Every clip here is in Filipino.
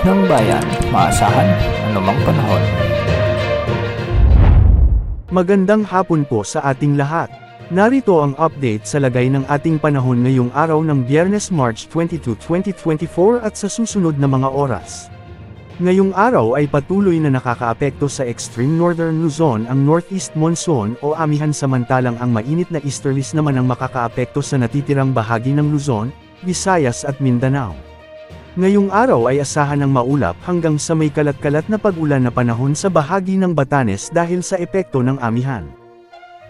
ng bayan, maasahan anumang panahon. Magandang hapon po sa ating lahat. Narito ang update sa lagay ng ating panahon ngayong araw ng Biyernes, March 22, 2024 at sa susunod na mga oras. Ngayong araw ay patuloy na nakakaapekto sa extreme northern Luzon ang northeast monsoon o amihan, samantalang ang mainit na easterlies naman ang makakaapekto sa natitirang bahagi ng Luzon, Visayas at Mindanao. Ngayong araw ay asahan ng maulap hanggang sa may kalat-kalat na pag-ulan na panahon sa bahagi ng Batanes dahil sa epekto ng amihan.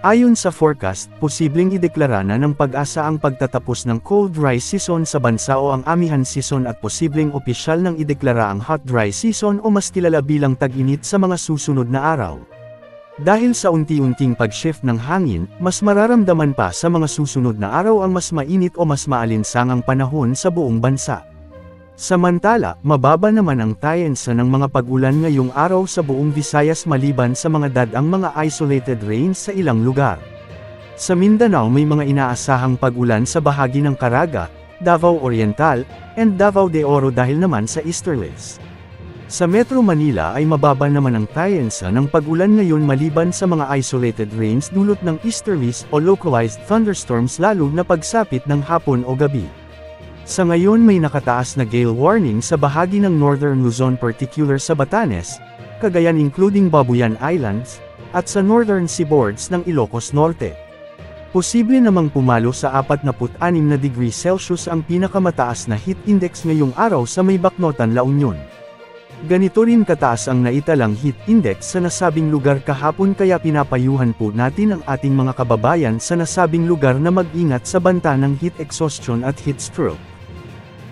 Ayon sa forecast, posibleng ideklara na ng pag-asa ang pagtatapos ng cold dry season sa bansa o ang amihan season at posibleng opisyal nang ideklara ang hot dry season o mas kilala bilang tag-init sa mga susunod na araw. Dahil sa unti-unting pag-shift ng hangin, mas mararamdaman pa sa mga susunod na araw ang mas mainit o mas maalinsangang panahon sa buong bansa. Samantala, mababa naman ang tayensa ng mga pag-ulan ngayong araw sa buong Visayas maliban sa mga dadaang mga isolated rains sa ilang lugar. Sa Mindanao may mga inaasahang pag-ulan sa bahagi ng Caraga, Davao Oriental, and Davao de Oro dahil naman sa easterlies. Sa Metro Manila ay mababa naman ang tayensa ng pag-ulan ngayon maliban sa mga isolated rains dulot ng easterlies o localized thunderstorms lalo na pagsapit ng hapon o gabi. Sa ngayon may nakataas na gale warning sa bahagi ng Northern Luzon, particular sa Batanes, Cagayan including Babuyan Islands, at sa Northern Seaboards ng Ilocos Norte. Posible namang pumalo sa 46 na degrees Celsius ang pinakamataas na heat index ngayong araw sa may Baknotan, La Union. Ganito rin kataas ang naitalang heat index sa nasabing lugar kahapon kaya pinapayuhan po natin ang ating mga kababayan sa nasabing lugar na mag-ingat sa banta ng heat exhaustion at heat stroke.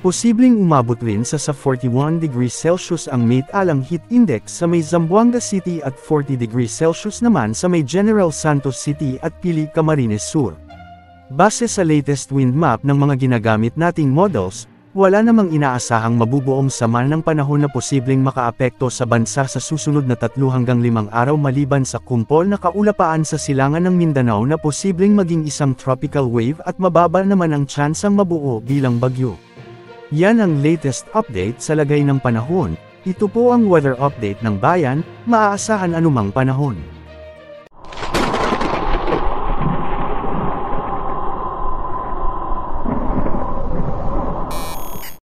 Posibleng umabot rin sa 41 degrees Celsius ang naitalang heat index sa may Zamboanga City at 40 degrees Celsius naman sa may General Santos City at Pili, Camarines Sur. Base sa latest wind map ng mga ginagamit nating models, wala namang inaasahang mabubuong sama ng panahon na posibleng makaapekto sa bansa sa susunod na 3 hanggang 5 araw maliban sa kumpol na kaulapaan sa silangan ng Mindanao na posibleng maging isang tropical wave at mababa naman ang tsansang mabuo bilang bagyo. Yan ang latest update sa lagay ng panahon. Ito po ang weather update ng bayan, maaasahan anumang panahon.